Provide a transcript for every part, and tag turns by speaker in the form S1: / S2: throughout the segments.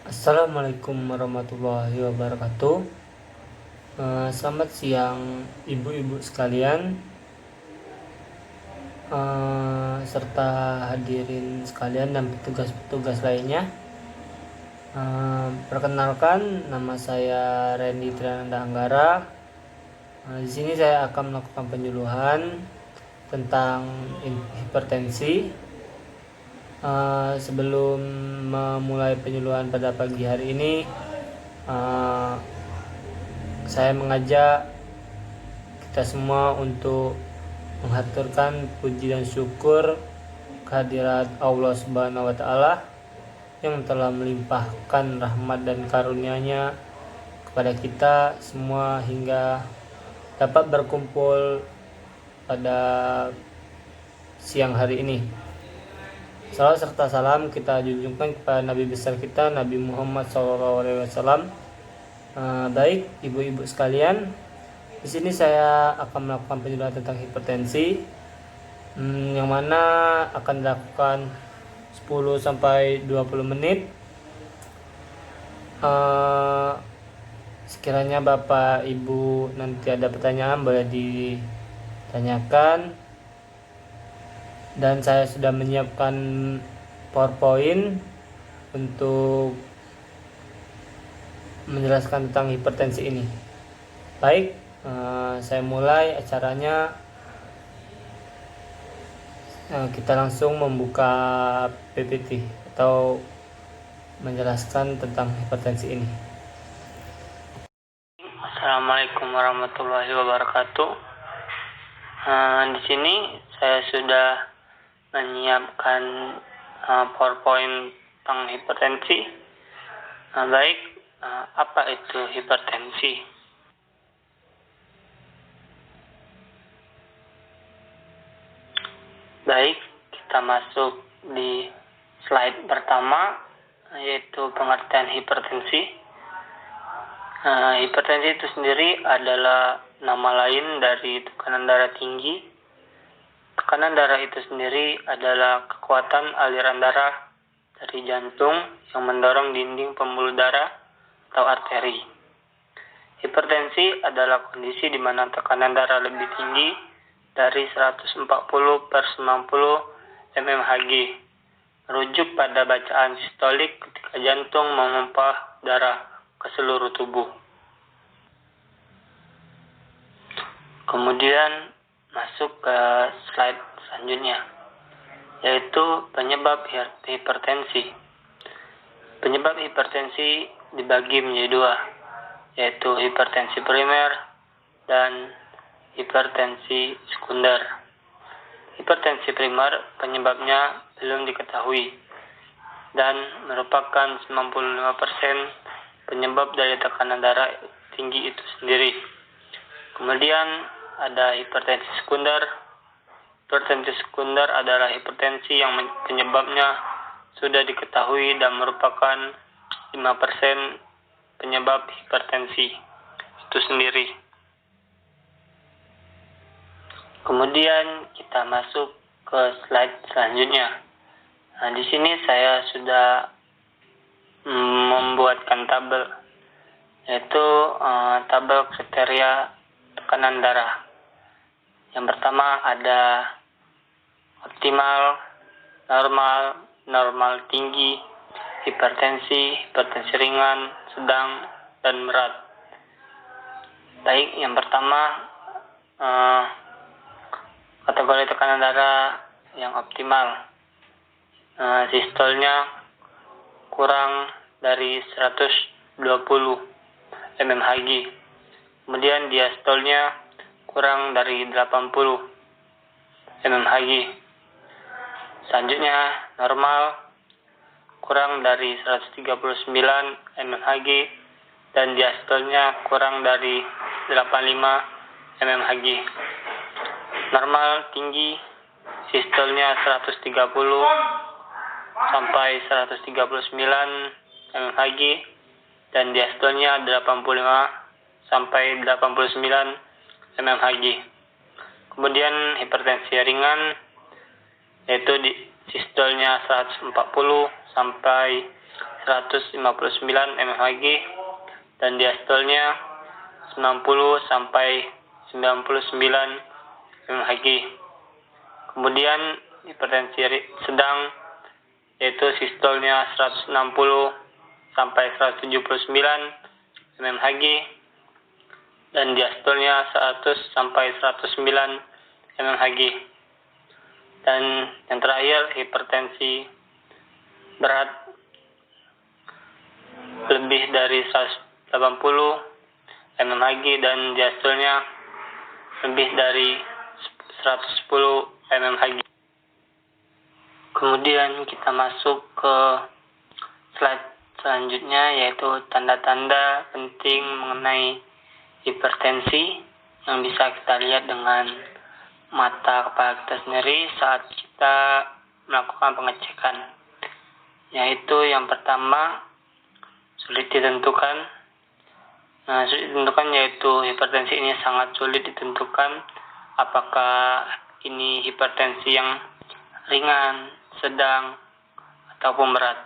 S1: Assalamualaikum warahmatullahi wabarakatuh. Selamat siang ibu-ibu sekalian, serta hadirin sekalian dan petugas-petugas lainnya. Perkenalkan, nama saya Randy Triananda Anggara. Di sini saya akan melakukan penyuluhan tentang hipertensi. Sebelum memulai penyuluhan pada pagi hari ini, saya mengajak kita semua untuk menghaturkan puji dan syukur kehadirat Allah Subhanahu wa Ta'ala yang telah melimpahkan rahmat dan karunia-Nya kepada kita semua hingga dapat berkumpul pada siang hari ini. Salawat serta salam kita junjungkan kepada Nabi besar kita, Nabi Muhammad SAW. Baik ibu-ibu sekalian, di sini saya akan melakukan penyuluhan tentang hipertensi, yang mana akan dilakukan 10 sampai 20 menit. Sekiranya Bapak Ibu nanti ada pertanyaan boleh ditanyakan, dan saya sudah menyiapkan PowerPoint untuk menjelaskan tentang hipertensi ini. Baik, saya mulai acaranya. Kita langsung membuka PPT atau menjelaskan tentang hipertensi ini. Assalamualaikum warahmatullahi wabarakatuh. Di sini saya sudah menyiapkan PowerPoint tentang hipertensi. Baik, apa itu hipertensi? Baik, kita masuk di slide pertama, yaitu pengertian hipertensi. Hipertensi itu sendiri adalah nama lain dari tekanan darah tinggi. Tekanan darah itu sendiri adalah kekuatan aliran darah dari jantung yang mendorong dinding pembuluh darah atau arteri. Hipertensi adalah kondisi di mana tekanan darah lebih tinggi dari 140/90 mmHg, merujuk pada bacaan sistolik ketika jantung memompa darah ke seluruh tubuh. Kemudian masuk ke slide selanjutnya, yaitu penyebab hipertensi. Penyebab hipertensi dibagi menjadi dua, yaitu hipertensi primer dan hipertensi sekunder. Hipertensi primer penyebabnya belum diketahui dan merupakan 95% penyebab dari tekanan darah tinggi itu sendiri. Kemudian ada hipertensi sekunder. Hipertensi sekunder adalah hipertensi yang penyebabnya sudah diketahui dan merupakan 5% penyebab hipertensi itu sendiri. Kemudian kita masuk ke slide selanjutnya. Di sini saya sudah membuatkan tabel, yaitu tabel kriteria tekanan darah. Yang pertama ada optimal, normal, normal tinggi, hipertensi, hipertensi ringan, sedang, dan berat. Baik, yang pertama kategori tekanan darah yang optimal. Sistolnya kurang dari 120 mmHg. Kemudian diastolnya kurang dari 80 mmHg. Selanjutnya normal kurang dari 139 mmHg dan diastolnya kurang dari 85 mmHg. Normal tinggi, sistolnya 130 sampai 139 mmHg dan diastolnya 85 sampai 89 mmHg. Kemudian hipertensi ringan, yaitu sistolnya 140 sampai 159 mmHg dan diastolnya 90 sampai 99 mmHg. Kemudian hipertensi sedang yaitu sistolnya 160 sampai 179 mmHg dan diastolnya 100 sampai 109 mmHg. Dan yang terakhir hipertensi berat lebih dari 180 mmHg dan diastolnya lebih dari 110 mmHg. Kemudian kita masuk ke slide selanjutnya, yaitu tanda-tanda penting mengenai hipertensi yang bisa kita lihat dengan mata kepala kita sendiri saat kita melakukan pengecekan. Yaitu yang pertama, sulit ditentukan. Sulit ditentukan yaitu hipertensi ini sangat sulit ditentukan apakah ini hipertensi yang ringan, sedang, ataupun berat.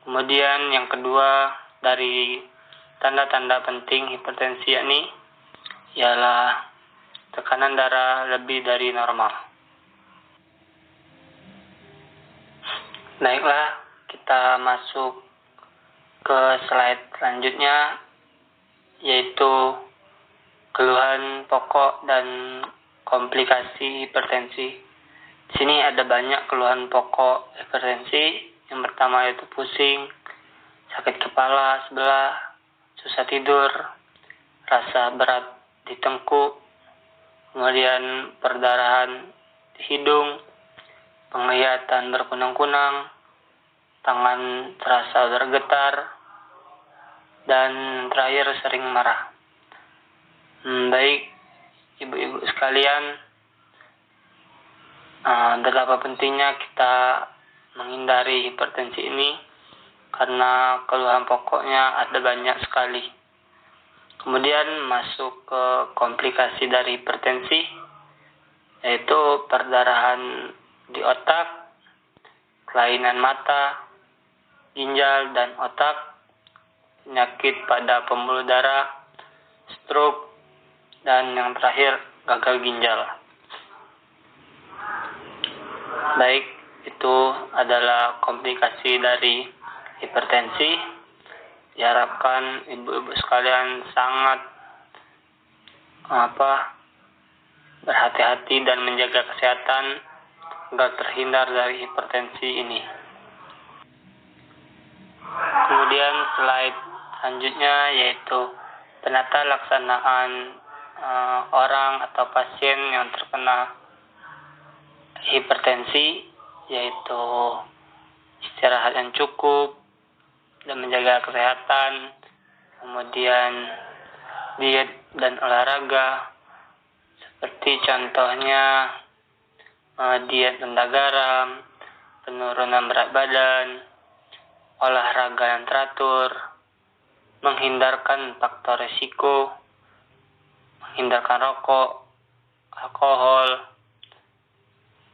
S1: Kemudian yang kedua dari tanda-tanda penting hipertensi yakni ialah tekanan darah lebih dari normal. Baiklah, kita masuk ke slide selanjutnya, yaitu keluhan pokok dan komplikasi hipertensi. Di sini ada banyak keluhan pokok hipertensi. Yang pertama yaitu pusing, sakit kepala sebelah, susah tidur, rasa berat di tengkuk, kemudian perdarahan di hidung, penglihatan berkunang-kunang, tangan terasa bergetar, dan terakhir sering marah. Baik, ibu-ibu sekalian, betapa pentingnya kita menghindari hipertensi ini karena keluhan pokoknya ada banyak sekali. Kemudian masuk ke komplikasi dari hipertensi, yaitu perdarahan di otak, kelainan mata, ginjal dan otak, penyakit pada pembuluh darah, stroke, dan yang terakhir gagal ginjal. Baik, itu adalah komplikasi dari hipertensi. Diharapkan ibu-ibu sekalian sangat berhati-hati dan menjaga kesehatan agar terhindar dari hipertensi ini. Kemudian slide selanjutnya yaitu penata laksanaan orang atau pasien yang terkena hipertensi, yaitu istirahat yang cukup dan menjaga kesehatan, kemudian diet dan olahraga, seperti contohnya diet rendah garam, penurunan berat badan, olahraga yang teratur, menghindarkan faktor risiko, menghindarkan rokok, alkohol,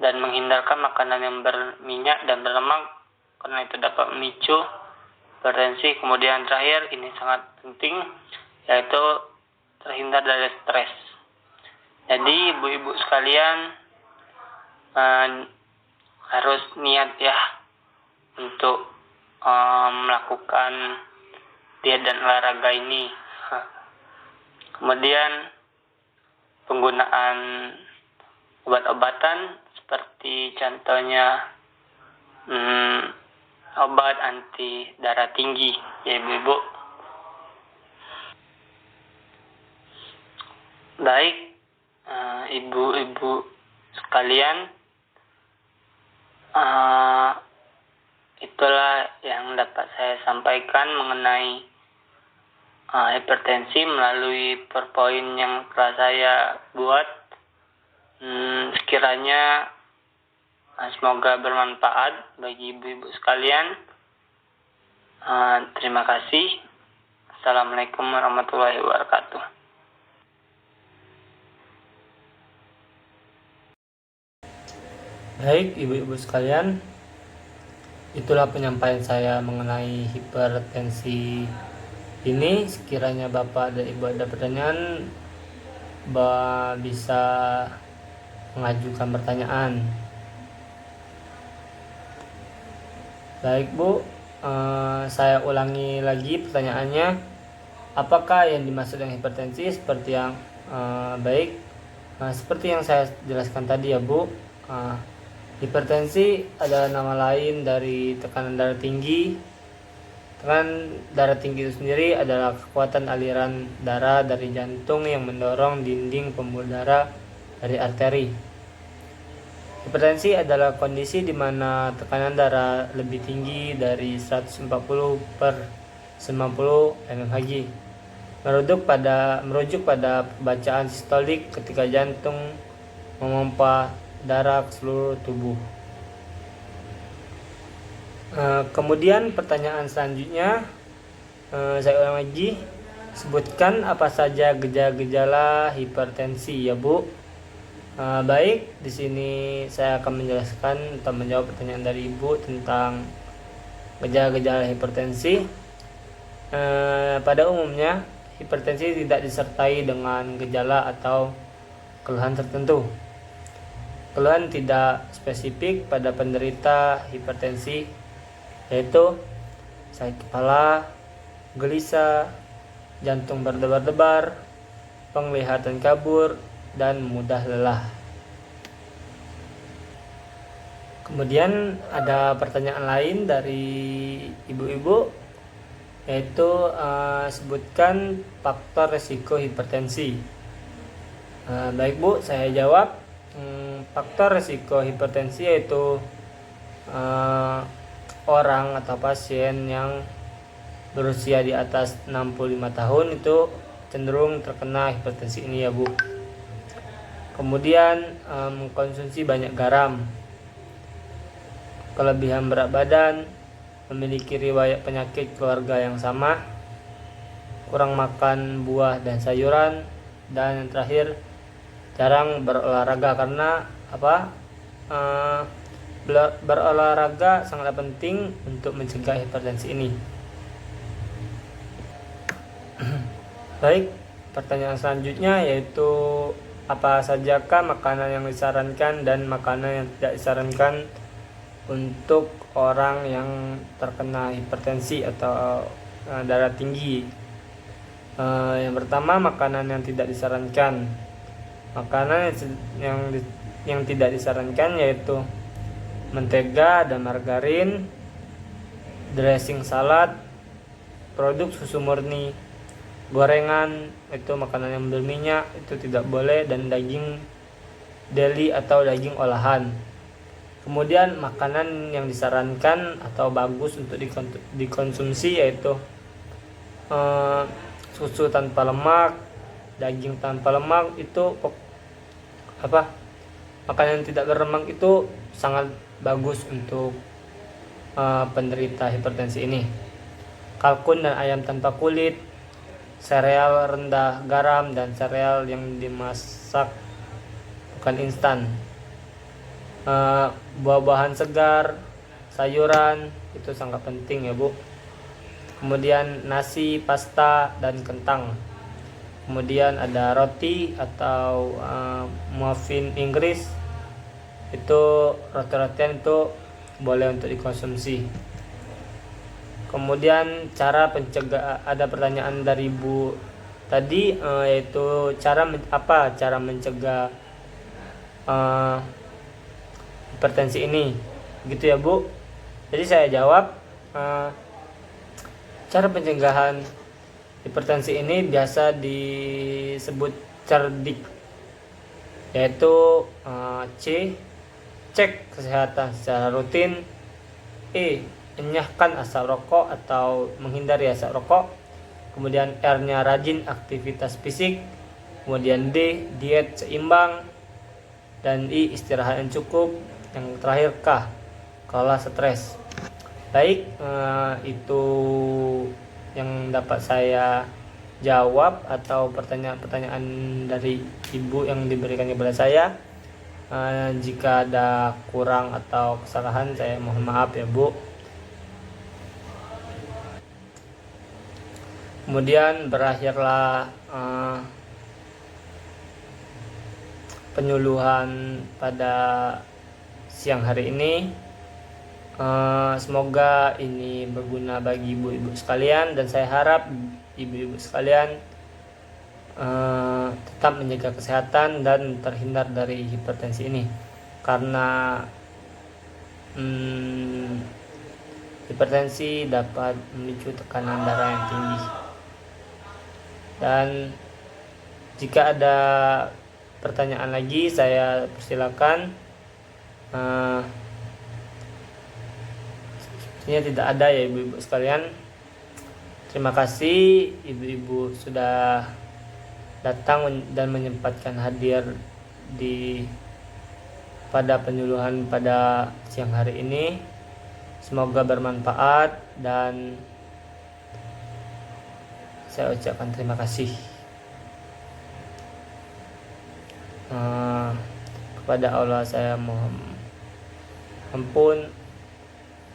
S1: dan menghindarkan makanan yang berminyak dan berlemak karena itu dapat memicu hipertensi. Kemudian terakhir, ini sangat penting, yaitu terhindar dari stres. Jadi ibu-ibu sekalian harus niat ya untuk melakukan diet dan olahraga ini. Kemudian penggunaan obat-obatan seperti contohnya obat anti darah tinggi ya ibu-ibu. Baik, ibu-ibu sekalian, itulah yang dapat saya sampaikan mengenai hipertensi melalui PowerPoint yang telah saya buat. Sekiranya semoga bermanfaat bagi ibu-ibu sekalian. Terima kasih. Assalamualaikum warahmatullahi wabarakatuh. Baik ibu-ibu sekalian, Itulah penyampaian saya mengenai hipertensi ini. Sekiranya Bapak dan Ibu ada pertanyaan, bisa mengajukan pertanyaan. Baik Bu, saya ulangi lagi pertanyaannya. Apakah yang dimaksud dengan hipertensi seperti yang baik? Seperti yang saya jelaskan tadi ya Bu, hipertensi adalah nama lain dari tekanan darah tinggi. Tekanan darah tinggi itu sendiri adalah kekuatan aliran darah dari jantung yang mendorong dinding pembuluh darah dari arteri. Hipertensi adalah kondisi di mana tekanan darah lebih tinggi dari 140 per 90 mmHg. Merujuk pada bacaan sistolik ketika jantung memompa darah ke seluruh tubuh. Kemudian pertanyaan selanjutnya, saya ulang lagi. Sebutkan apa saja gejala-gejala hipertensi ya Bu. Baik, di sini saya akan menjelaskan atau menjawab pertanyaan dari Ibu tentang gejala-gejala hipertensi. Pada umumnya, hipertensi tidak disertai dengan gejala atau keluhan tertentu. Keluhan tidak spesifik pada penderita hipertensi, yaitu sakit kepala, gelisah, jantung berdebar-debar, penglihatan kabur, dan mudah lelah. Kemudian ada pertanyaan lain dari ibu-ibu, yaitu sebutkan faktor resiko hipertensi. Baik Bu, saya jawab. Faktor resiko hipertensi yaitu orang atau pasien yang berusia di atas 65 tahun itu cenderung terkena hipertensi ini ya Bu. Kemudian mengkonsumsi banyak garam, kelebihan berat badan, memiliki riwayat penyakit keluarga yang sama, kurang makan buah dan sayuran, dan yang terakhir jarang berolahraga. Karena berolahraga sangat penting untuk mencegah hipertensi ini. Baik, pertanyaan selanjutnya yaitu apa sajakah makanan yang disarankan dan makanan yang tidak disarankan untuk orang yang terkena hipertensi atau darah tinggi. Yang pertama, makanan yang tidak disarankan. Makanan yang tidak disarankan yaitu mentega dan margarin, dressing salad, produk susu murni, gorengan, itu makanan yang berminyak itu tidak boleh, dan daging deli atau daging olahan. Kemudian makanan yang disarankan atau bagus untuk dikonsumsi yaitu susu tanpa lemak, daging tanpa lemak. Itu makanan yang tidak berlemak itu sangat bagus untuk penderita hipertensi ini. Kalkun dan ayam tanpa kulit, sereal rendah garam, dan sereal yang dimasak bukan instan. Buah-buahan segar, sayuran itu sangat penting ya Bu. Kemudian nasi, pasta, dan kentang. Kemudian ada roti atau muffin Inggris. Itu roti-rotian itu boleh untuk dikonsumsi. Kemudian cara pencegah, ada pertanyaan dari Bu tadi, yaitu cara mencegah hipertensi ini, gitu ya Bu. Jadi saya jawab, cara pencegahan hipertensi ini biasa disebut cerdik, yaitu C, cek kesehatan secara rutin, E, enyahkan asap rokok atau menghindari asap rokok, kemudian R-nya rajin aktivitas fisik, kemudian D, diet seimbang, dan I, istirahat yang cukup, yang terakhir K, kelola stres. Baik, itu yang dapat saya jawab atau pertanyaan-pertanyaan dari Ibu yang diberikan kepada saya. Jika ada kurang atau kesalahan, saya mohon maaf ya Bu. Kemudian berakhirlah penyuluhan pada siang hari ini. Semoga ini berguna bagi ibu-ibu sekalian, dan saya harap ibu-ibu sekalian tetap menjaga kesehatan dan terhindar dari hipertensi ini, karena hipertensi dapat memicu tekanan darah yang tinggi. Dan jika ada pertanyaan lagi, saya persilakan. Sepertinya tidak ada ya ibu-ibu sekalian. Terima kasih ibu-ibu sudah datang dan menyempatkan hadir pada penyuluhan pada siang hari ini. Semoga bermanfaat dan saya ucapkan terima kasih. Kepada Allah saya mohon ampun,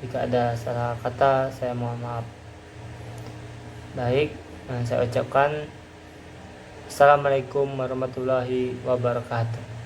S1: jika ada salah kata saya mohon maaf. Baik, saya ucapkan Assalamualaikum warahmatullahi wabarakatuh.